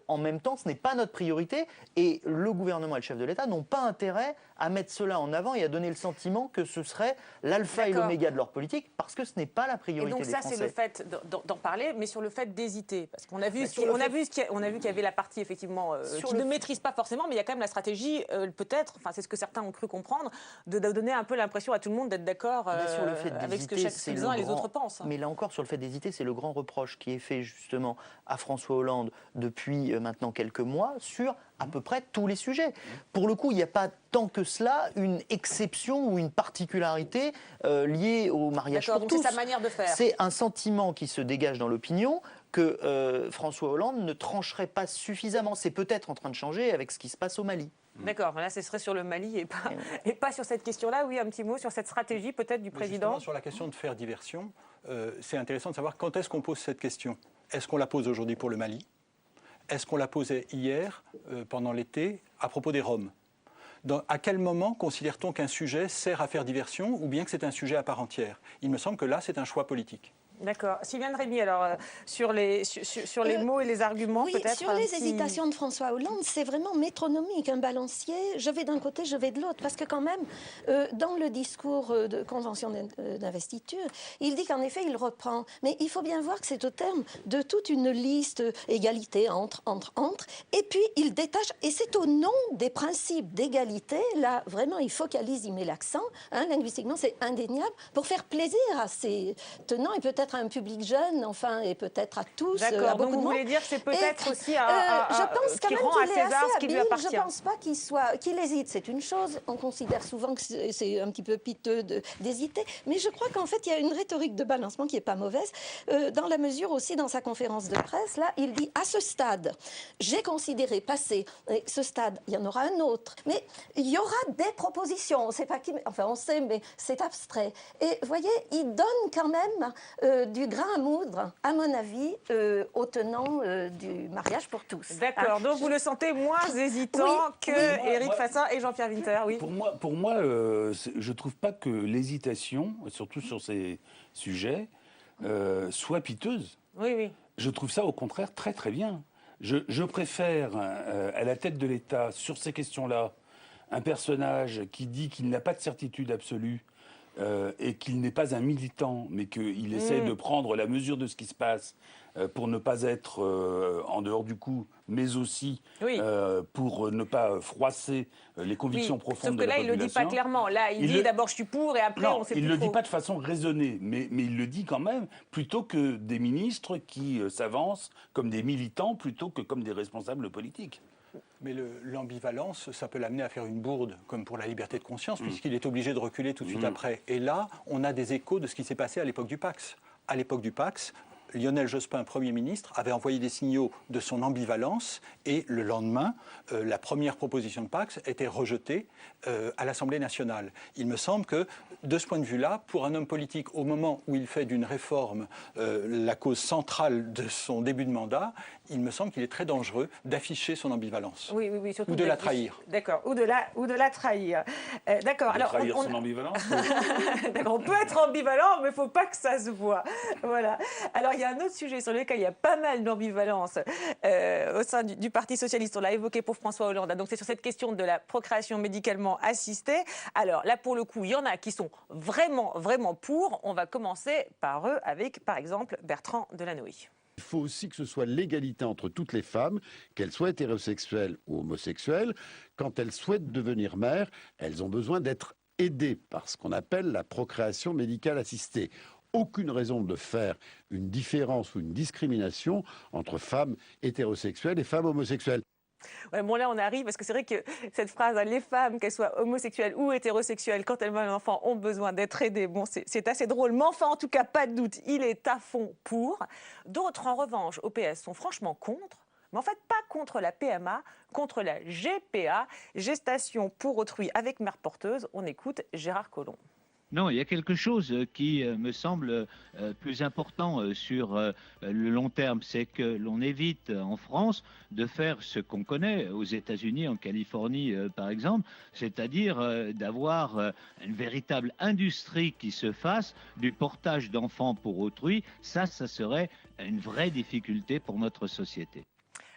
en même temps, ce n'est pas notre priorité et le gouvernement et le chef de l'État n'ont pas intérêt à mettre cela en avant et à donner le sentiment que ce serait l'alpha et l'oméga de leur politique, parce que ce n'est pas la priorité des Français. Et donc ça, c'est le fait d'en parler, mais sur le fait d'hésiter. Parce qu'on a vu qu'il y avait la partie, effectivement, qui ne maîtrise pas forcément, mais il y a quand même la stratégie, peut-être, c'est ce que certains ont cru comprendre, de donner un peu l'impression à tout le monde d'être d'accord avec ce que les uns et les autres pensent. Mais là encore, sur le fait d'hésiter, c'est le grand reproche qui est fait justement à François Hollande depuis maintenant quelques mois sur à peu près tous les sujets. Pour le coup, il n'y a pas tant que cela une exception ou une particularité liée au mariage pour tous. C'est sa manière de faire. C'est un sentiment qui se dégage dans l'opinion que François Hollande ne trancherait pas suffisamment. C'est peut-être en train de changer avec ce qui se passe au Mali. D'accord, là ce serait sur le Mali et pas sur cette question-là. Oui, un petit mot sur cette stratégie peut-être du président. Sur la question de faire diversion, c'est intéressant de savoir quand est-ce qu'on pose cette question. Est-ce qu'on la pose aujourd'hui pour le Mali ? Est-ce qu'on la posait hier, pendant l'été, à propos des Roms ? À quel moment considère-t-on qu'un sujet sert à faire diversion ou bien que c'est un sujet à part entière ? Il me semble que là, c'est un choix politique. D'accord. Sylviane Rémy, alors, sur les mots et les arguments, peut-être sur les hésitations de François Hollande, c'est vraiment métronomique, un balancier. Je vais d'un côté, je vais de l'autre. Parce que quand même, dans le discours de convention d'investiture, il dit qu'en effet, il reprend. Mais il faut bien voir que c'est au terme de toute une liste égalité entre. Et puis, il détache, et c'est au nom des principes d'égalité, là, vraiment, il focalise, il met l'accent, linguistiquement, c'est indéniable, pour faire plaisir à ses tenants et peut-être à un public jeune, et peut-être à tous. D'accord, donc vous voulez dire que c'est peut-être aussi qui rend à César ce qui lui appartient. Je ne pense pas qu'il hésite, c'est une chose. On considère souvent que c'est un petit peu piteux d'hésiter, mais je crois qu'en fait, il y a une rhétorique de balancement qui n'est pas mauvaise, dans la mesure aussi, dans sa conférence de presse, là, il dit, à ce stade, j'ai considéré passer, et ce stade, il y en aura un autre, mais il y aura des propositions, on ne sait pas qui, on sait, mais c'est abstrait. Et vous voyez, il donne quand même du grain à moudre, à mon avis, aux tenants du mariage pour tous. D'accord, donc vous le sentez moins hésitant que Éric Fassin et Jean-Pierre Winter, oui. Pour moi, je ne trouve pas que l'hésitation, surtout sur ces sujets, soit piteuse. Oui, oui. Je trouve ça au contraire très très bien. Je préfère à la tête de l'État, sur ces questions-là, un personnage qui dit qu'il n'a pas de certitude absolue, et qu'il n'est pas un militant, mais qu'il essaie de prendre la mesure de ce qui se passe pour ne pas être en dehors du coup, mais aussi pour ne pas froisser les convictions profondes de la population. Sauf que là, il ne le dit pas clairement. Là, il dit d'abord je suis pour et après on sait plus il ne le trop. dit pas de façon raisonnée, mais il le dit quand même, plutôt que des ministres qui s'avancent comme des militants plutôt que comme des responsables politiques. Mais l'ambivalence, ça peut l'amener à faire une bourde, comme pour la liberté de conscience, puisqu'il est obligé de reculer tout de suite après. Et là, on a des échos de ce qui s'est passé à l'époque du Pacs. À l'époque du Pacs, Lionel Jospin, Premier ministre, avait envoyé des signaux de son ambivalence et le lendemain, la première proposition de Pacs était rejetée à l'Assemblée nationale. Il me semble que, de ce point de vue-là, pour un homme politique, au moment où il fait d'une réforme la cause centrale de son début de mandat, il me semble qu'il est très dangereux d'afficher son ambivalence. Oui, surtout ou de la trahir. D'accord, ou de la trahir. D'accord. Alors, trahir son ambivalence. D'accord, on peut être ambivalent, mais il ne faut pas que ça se voit. Voilà. Alors, il y a un autre sujet sur lequel il y a pas mal d'ambivalence au sein du Parti socialiste. On l'a évoqué pour François Hollande. Donc, c'est sur cette question de la procréation médicalement assistée. Alors, là, pour le coup, il y en a qui sont vraiment, vraiment pour. On va commencer par eux avec, par exemple, Bertrand Delanoë. Il faut aussi que ce soit l'égalité entre toutes les femmes, qu'elles soient hétérosexuelles ou homosexuelles. Quand elles souhaitent devenir mères, elles ont besoin d'être aidées par ce qu'on appelle la procréation médicale assistée. Aucune raison de faire une différence ou une discrimination entre femmes hétérosexuelles et femmes homosexuelles. Ouais, bon, là, on arrive, parce que c'est vrai que cette phrase, hein, les femmes, qu'elles soient homosexuelles ou hétérosexuelles, quand elles veulent un enfant, ont besoin d'être aidées. Bon, c'est assez drôle, mais enfin, en tout cas, pas de doute, il est à fond pour. D'autres, en revanche, au PS, sont franchement contre. Mais en fait, pas contre la PMA, contre la GPA, gestation pour autrui avec mère porteuse. On écoute Gérard Collomb. Non, il y a quelque chose qui me semble plus important sur le long terme, c'est que l'on évite en France de faire ce qu'on connaît aux États-Unis, en Californie par exemple, c'est-à-dire d'avoir une véritable industrie qui se fasse du portage d'enfants pour autrui. Ça serait une vraie difficulté pour notre société.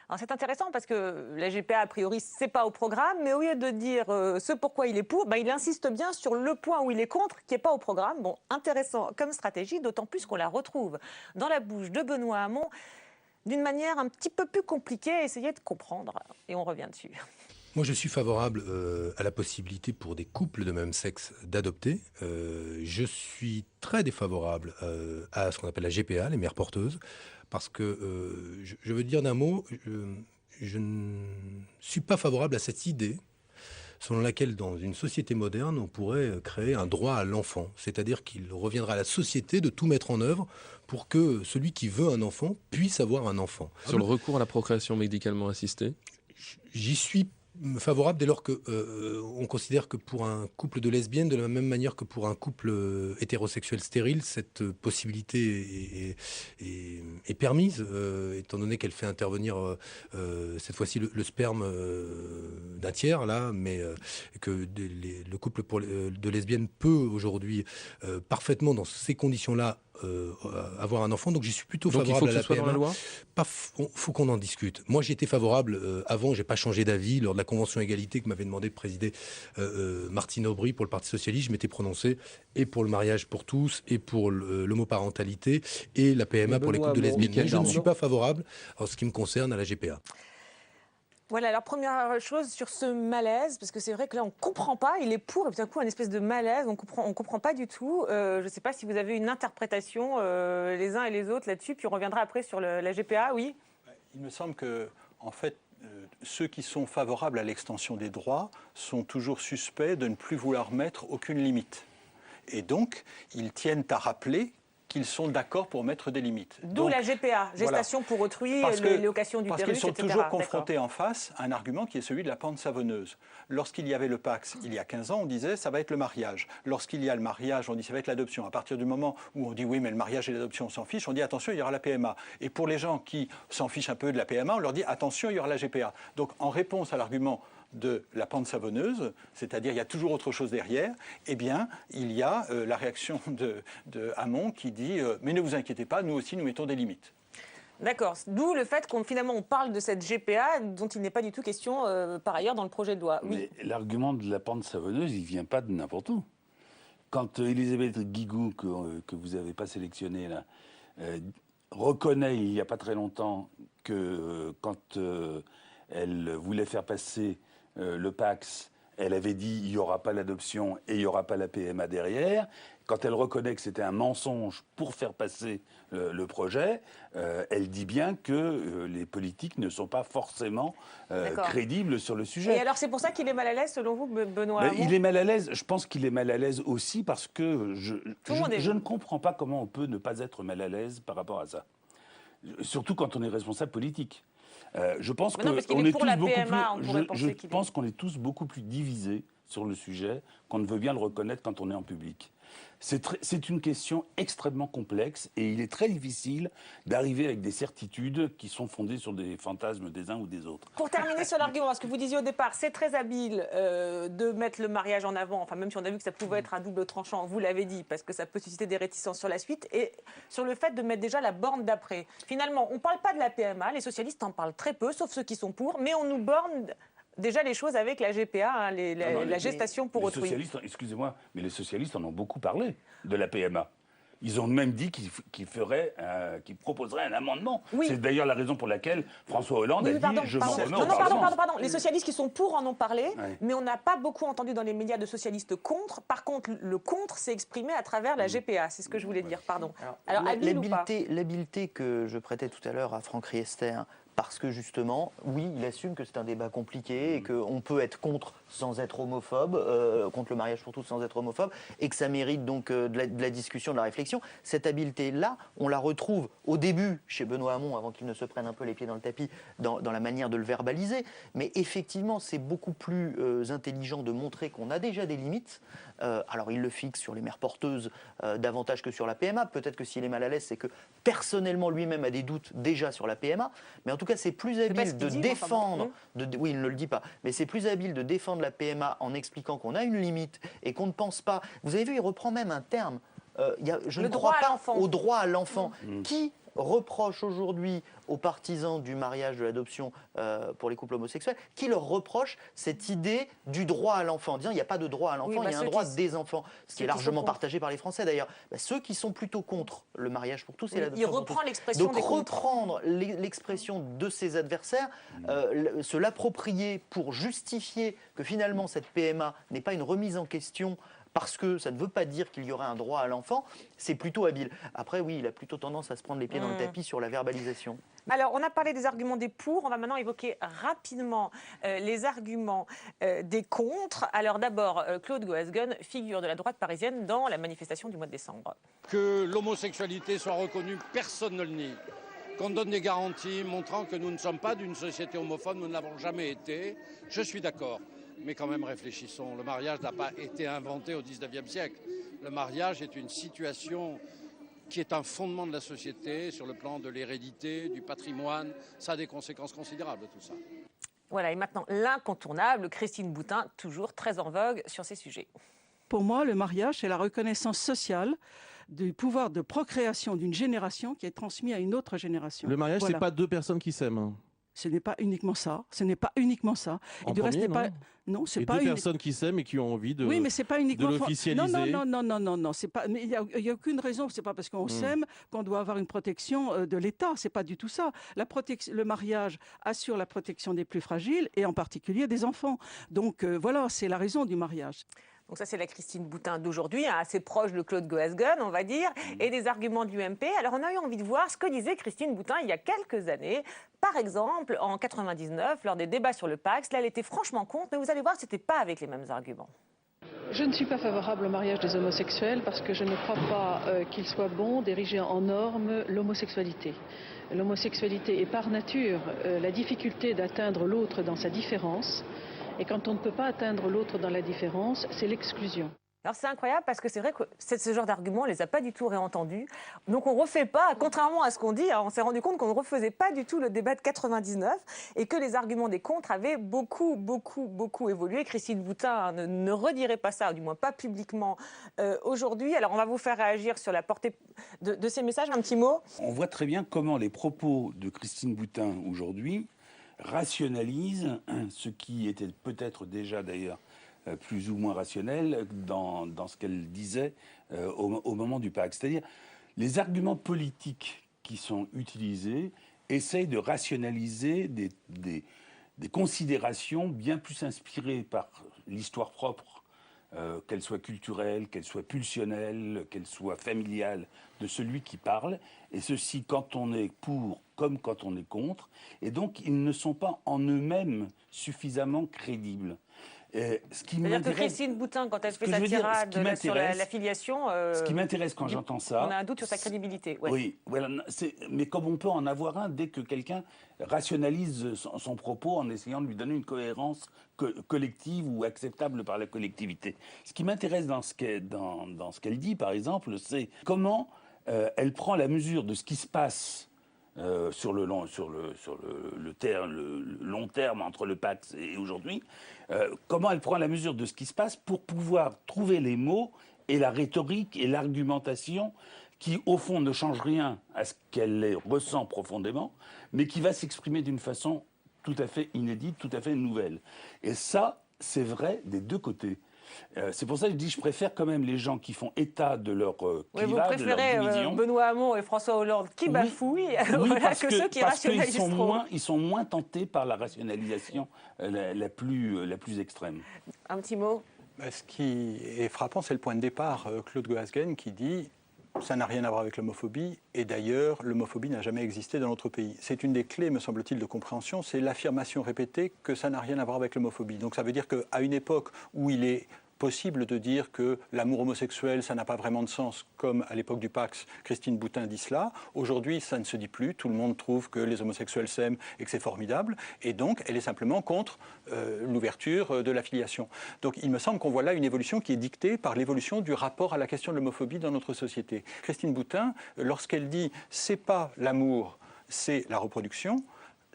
Alors c'est intéressant parce que la GPA, a priori, c'est pas au programme, mais au lieu de dire ce pourquoi il est pour, il insiste bien sur le point où il est contre, qui n'est pas au programme. Bon, intéressant comme stratégie, d'autant plus qu'on la retrouve dans la bouche de Benoît Hamon d'une manière un petit peu plus compliquée. Essayez de comprendre, et on revient dessus. Moi, je suis favorable à la possibilité pour des couples de même sexe d'adopter. Je suis très défavorable à ce qu'on appelle la GPA, les mères porteuses, parce que, je veux dire d'un mot, je ne suis pas favorable à cette idée selon laquelle, dans une société moderne, on pourrait créer un droit à l'enfant. C'est-à-dire qu'il reviendra à la société de tout mettre en œuvre pour que celui qui veut un enfant puisse avoir un enfant. Sur le recours à la procréation médicalement assistée ? J'y suis favorable dès lors que on considère que pour un couple de lesbiennes, de la même manière que pour un couple hétérosexuel stérile, cette possibilité est permise, étant donné qu'elle fait intervenir cette fois-ci le sperme d'un tiers, là, mais que le couple de lesbiennes peut aujourd'hui parfaitement, dans ces conditions-là, avoir un enfant, donc j'y suis plutôt favorable à la PMA. Donc il faut que ce soit dans la loi ? Faut qu'on en discute. Moi j'y étais favorable avant, j'ai pas changé d'avis lors de la convention égalité que m'avait demandé de présider Martine Aubry pour le Parti socialiste. Je m'étais prononcé et pour le mariage pour tous et pour l'homoparentalité et la PMA pour les couples de lesbiennes. Je ne suis pas favorable en ce qui me concerne à la GPA. Voilà, alors première chose sur ce malaise, parce que c'est vrai que là on ne comprend pas, il est pour, et puis d'un coup un espèce de malaise, on comprend pas du tout. Je ne sais pas si vous avez une interprétation les uns et les autres là-dessus, puis on reviendra après sur la GPA, oui ? Il me semble que, en fait, ceux qui sont favorables à l'extension des droits sont toujours suspects de ne plus vouloir mettre aucune limite. Et donc, ils tiennent à rappeler qu'ils sont d'accord pour mettre des limites. D'où la GPA, gestation pour autrui, location d'utérus, etc. Parce qu'ils sont toujours confrontés en face à un argument qui est celui de la pente savonneuse. Lorsqu'il y avait le Pacs, il y a 15 ans, on disait ça va être le mariage. Lorsqu'il y a le mariage, on dit ça va être l'adoption. À partir du moment où on dit oui, mais le mariage et l'adoption, on s'en fiche, on dit attention, il y aura la PMA. Et pour les gens qui s'en fichent un peu de la PMA, on leur dit attention, il y aura la GPA. Donc en réponse à l'argument de la pente savonneuse, c'est-à-dire il y a toujours autre chose derrière, eh bien, il y a la réaction de Hamon qui dit mais ne vous inquiétez pas, nous aussi nous mettons des limites. D'accord, d'où le fait qu'on finalement on parle de cette GPA dont il n'est pas du tout question par ailleurs dans le projet de loi. Oui. Mais l'argument de la pente savonneuse, il ne vient pas de n'importe où. Quand Elisabeth Guigou, que vous n'avez pas sélectionnée là, reconnaît il n'y a pas très longtemps que quand elle voulait faire passer le PACS, elle avait dit il n'y aura pas l'adoption et il n'y aura pas la PMA derrière. Quand elle reconnaît que c'était un mensonge pour faire passer le projet, elle dit bien que les politiques ne sont pas forcément crédibles sur le sujet. Et alors c'est pour ça qu'il est mal à l'aise selon vous, Benoît Hamon ? Il est mal à l'aise, je pense qu'il est mal à l'aise aussi parce que je ne comprends pas comment on peut ne pas être mal à l'aise par rapport à ça. Surtout quand on est responsable politique. Je pense qu'on est tous beaucoup plus divisés sur le sujet qu'on ne veut bien le reconnaître quand on est en public. C'est une question extrêmement complexe et il est très difficile d'arriver avec des certitudes qui sont fondées sur des fantasmes des uns ou des autres. Pour terminer sur l'argument, parce que vous disiez au départ, c'est très habile de mettre le mariage en avant, enfin même si on a vu que ça pouvait être un double tranchant, vous l'avez dit, parce que ça peut susciter des réticences sur la suite, et sur le fait de mettre déjà la borne d'après. Finalement, on ne parle pas de la PMA, les socialistes en parlent très peu, sauf ceux qui sont pour, mais on nous borne déjà les choses avec la GPA, hein, la gestation pour autrui. Excusez-moi, mais les socialistes en ont beaucoup parlé de la PMA. Ils ont même dit qu'ils proposeraient un amendement. Oui. C'est d'ailleurs la raison pour laquelle François Hollande a dit « je m'en remets au Parlement ». Pardon. Les socialistes qui sont pour en ont parlé, mais on n'a pas beaucoup entendu dans les médias de socialistes contre. Par contre, le contre s'est exprimé à travers la GPA. C'est ce que je voulais dire, pardon. Alors l'habileté que je prêtais tout à l'heure à Franck Riester, parce que justement, oui, il assume que c'est un débat compliqué et qu'on peut être contre sans être homophobe, contre le mariage pour tous sans être homophobe, et que ça mérite donc de la discussion, de la réflexion. Cette habileté-là, on la retrouve au début chez Benoît Hamon, avant qu'il ne se prenne un peu les pieds dans le tapis, dans la manière de le verbaliser. Mais effectivement, c'est beaucoup plus intelligent de montrer qu'on a déjà des limites. Alors, il le fixe sur les mères porteuses davantage que sur la PMA. Peut-être que s'il est mal à l'aise, c'est que personnellement, lui-même a des doutes déjà sur la PMA. Mais en tout cas, c'est plus habile de défendre... Oui, il ne le dit pas. Mais c'est plus habile de défendre la PMA en expliquant qu'on a une limite et qu'on ne pense pas... Vous avez vu, il reprend même un terme. Je ne crois pas au droit à l'enfant. Qui reproche aujourd'hui aux partisans du mariage, de l'adoption pour les couples homosexuels, qui leur reproche cette idée du droit à l'enfant, en disant il n'y a pas de droit à l'enfant, il y a un droit des enfants, ce qui est largement partagé par les Français d'ailleurs. Ceux qui sont plutôt contre le mariage pour tous et l'adoption pour tous. Il reprend l'expression des contre. Donc reprendre l'expression de ses adversaires, se l'approprier pour justifier que finalement cette PMA n'est pas une remise en question parce que ça ne veut pas dire qu'il y aurait un droit à l'enfant, c'est plutôt habile. Après, oui, il a plutôt tendance à se prendre les pieds dans le tapis sur la verbalisation. Alors, on a parlé des arguments des pour, on va maintenant évoquer rapidement les arguments des contre. Alors d'abord, Claude Goasguen, figure de la droite parisienne dans la manifestation du mois de décembre. Que l'homosexualité soit reconnue, personne ne le nie. Qu'on donne des garanties montrant que nous ne sommes pas d'une société homophobe, nous ne l'avons jamais été, je suis d'accord. Mais quand même réfléchissons, le mariage n'a pas été inventé au XIXe siècle. Le mariage est une situation qui est un fondement de la société sur le plan de l'hérédité, du patrimoine. Ça a des conséquences considérables, tout ça. Voilà, et maintenant l'incontournable, Christine Boutin, toujours très en vogue sur ces sujets. Pour moi, le mariage, c'est la reconnaissance sociale du pouvoir de procréation d'une génération qui est transmis à une autre génération. Le mariage, c'est pas deux personnes qui s'aiment. Ce n'est pas uniquement ça. Ce n'est pas uniquement ça. Et du reste, non, c'est pas deux personnes qui s'aiment et qui ont envie de. Oui, mais c'est pas uniquement de l'officialiser. Non. C'est pas. Mais il y a aucune raison. C'est pas parce qu'on s'aime qu'on doit avoir une protection de l'État. C'est pas du tout ça. Le mariage assure la protection des plus fragiles et en particulier des enfants. Donc voilà, c'est la raison du mariage. Donc ça, c'est la Christine Boutin d'aujourd'hui, assez proche de Claude Goasguen, on va dire, et des arguments de l'UMP. Alors, on a eu envie de voir ce que disait Christine Boutin il y a quelques années. Par exemple, en 99, lors des débats sur le PACS, là, elle était franchement contre, mais vous allez voir, c'était pas avec les mêmes arguments. Je ne suis pas favorable au mariage des homosexuels parce que je ne crois pas qu'il soit bon d'ériger en norme l'homosexualité. L'homosexualité est par nature la difficulté d'atteindre l'autre dans sa différence. Et quand on ne peut pas atteindre l'autre dans la différence, c'est l'exclusion. Alors c'est incroyable parce que c'est vrai que ce genre d'argument, on ne les a pas du tout réentendus. Donc on ne refait pas, contrairement à ce qu'on dit, on s'est rendu compte qu'on ne refaisait pas du tout le débat de 99 et que les arguments des contre avaient beaucoup évolué. Christine Boutin ne redirait pas ça, du moins pas publiquement aujourd'hui. Alors on va vous faire réagir sur la portée de ces messages, un petit mot. On voit très bien comment les propos de Christine Boutin aujourd'hui rationalise ce qui était peut-être déjà d'ailleurs plus ou moins rationnel dans ce qu'elle disait au moment du PACS. C'est-à-dire les arguments politiques qui sont utilisés essayent de rationaliser des considérations bien plus inspirées par l'histoire propre, qu'elle soit culturelle, qu'elle soit pulsionnelle, qu'elle soit familiale de celui qui parle, et ceci quand on est pour comme quand on est contre, et donc ils ne sont pas en eux-mêmes suffisamment crédibles. C'est-à-dire que Christine Boutin, quand elle fait sa tirade sur la filiation, ce qui m'intéresse quand j'entends ça, on a un doute sur sa crédibilité. Ouais. Oui, voilà, mais comme on peut en avoir un dès que quelqu'un rationalise son propos en essayant de lui donner une cohérence collective ou acceptable par la collectivité. Ce qui m'intéresse dans ce qu'elle dit, par exemple, c'est comment elle prend la mesure de ce qui se passe sur le long terme entre le PACS et aujourd'hui, comment elle prend la mesure de ce qui se passe pour pouvoir trouver les mots et la rhétorique et l'argumentation qui, au fond, ne changent rien à ce qu'elle ressent profondément, mais qui va s'exprimer d'une façon tout à fait inédite, tout à fait nouvelle. Et ça, c'est vrai des deux côtés. C'est pour ça que je dis je préfère quand même les gens qui font état de leur clivage, vous préférez de leur division. Benoît Hamon et François Hollande qui bafouillent voilà, que ceux qui rationalisent trop. Ils sont moins tentés par la rationalisation la plus extrême. Un petit mot. Ce qui est frappant, c'est le point de départ. Claude Goasguen qui dit ça n'a rien à voir avec l'homophobie, et d'ailleurs, l'homophobie n'a jamais existé dans notre pays. C'est une des clés, me semble-t-il, de compréhension, c'est l'affirmation répétée que ça n'a rien à voir avec l'homophobie. Donc ça veut dire qu'à une époque où il est possible de dire que l'amour homosexuel, ça n'a pas vraiment de sens, comme à l'époque du Pacs, Christine Boutin dit cela. Aujourd'hui, ça ne se dit plus. Tout le monde trouve que les homosexuels s'aiment et que c'est formidable. Et donc, elle est simplement contre l'ouverture de la filiation. Donc, il me semble qu'on voit là une évolution qui est dictée par l'évolution du rapport à la question de l'homophobie dans notre société. Christine Boutin, lorsqu'elle dit « c'est pas l'amour, c'est la reproduction »,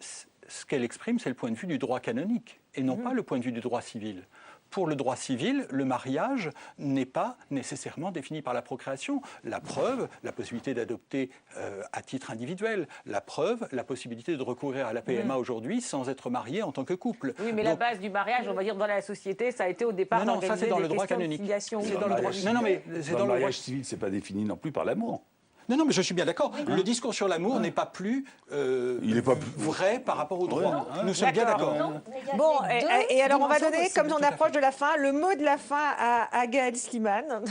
ce qu'elle exprime, c'est le point de vue du droit canonique et non pas le point de vue du droit civil. Pour le droit civil, le mariage n'est pas nécessairement défini par la procréation. La preuve, la possibilité d'adopter à titre individuel. La preuve, la possibilité de recourir à la PMA aujourd'hui sans être marié en tant que couple. Oui, mais la base du mariage, on va dire, dans la société, ça a été au départ ça c'est dans le droit canonique. Dans le mariage civil, c'est pas défini non plus par l'amour. Non, mais je suis bien d'accord. Le discours sur l'amour n'est pas plus vrai par rapport au droit. Nous sommes bien d'accord. Bon, et alors on va donner, comme on approche de la fin, le mot de la fin à Gaël Slimane.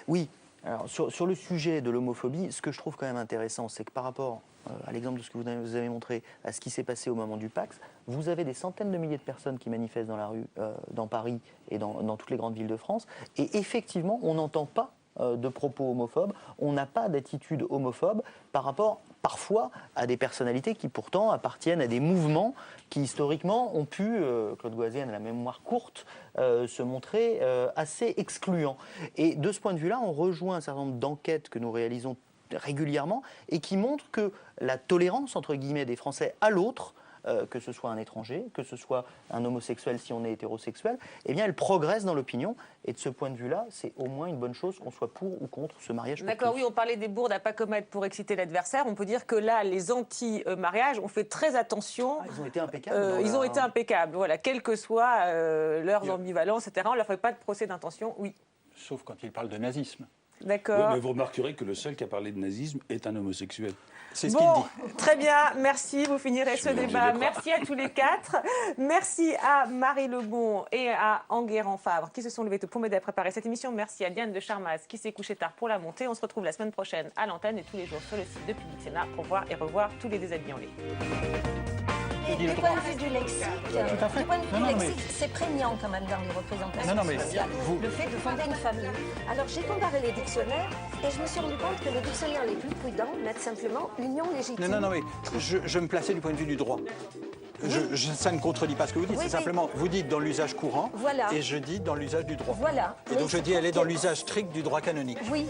Oui. Alors, sur le sujet de l'homophobie, ce que je trouve quand même intéressant, c'est que par rapport à l'exemple de ce que vous avez montré, à ce qui s'est passé au moment du Pacs, vous avez des centaines de milliers de personnes qui manifestent dans la rue, dans Paris et dans toutes les grandes villes de France. Et effectivement, on n'entend pas de propos homophobes, on n'a pas d'attitude homophobe par rapport parfois à des personnalités qui pourtant appartiennent à des mouvements qui historiquement ont pu, Claude Goasguen a la mémoire courte, se montrer assez excluants. Et de ce point de vue-là, on rejoint un certain nombre d'enquêtes que nous réalisons régulièrement et qui montrent que la tolérance entre guillemets des Français à l'autre, que ce soit un étranger, que ce soit un homosexuel si on est hétérosexuel, eh bien elle progresse dans l'opinion. Et de ce point de vue-là, c'est au moins une bonne chose qu'on soit pour ou contre ce mariage. D'accord, oui, on parlait des bourdes à pas commettre pour exciter l'adversaire. On peut dire que là, les anti-mariages ont fait très attention. Ils ont été impeccables. Ils ont été impeccables, voilà, quelles que soient leurs ambivalences, etc. On ne leur fait pas de procès d'intention, oui. Sauf quand ils parlent de nazisme. D'accord. Oui, mais vous remarquerez que le seul qui a parlé de nazisme est un homosexuel. C'est ce qu'il dit. Très bien, merci. Vous finirez ce débat. Merci à tous les quatre. Merci à Marie Lebon et à Enguerrand Fabre qui se sont levés tôt pour m'aider à préparer cette émission. Merci à Diane de Charmaz qui s'est couchée tard pour la monter. On se retrouve la semaine prochaine à l'antenne et tous les jours sur le site de Public Sénat pour voir et revoir tous les déshabillés en ligne. Et du point de vue du lexique, c'est prégnant quand même dans les représentations sociales. Le fait de fonder une famille. Alors j'ai comparé les dictionnaires et je me suis rendu compte que les dictionnaires les plus prudents mettent simplement union légitime. Non, mais je me plaçais du point de vue du droit. Ça ne contredit pas ce que vous dites, c'est simplement, vous dites dans l'usage courant, et je dis dans l'usage du droit. Voilà. Et donc je dis, elle est dans l'usage strict du droit canonique. Oui.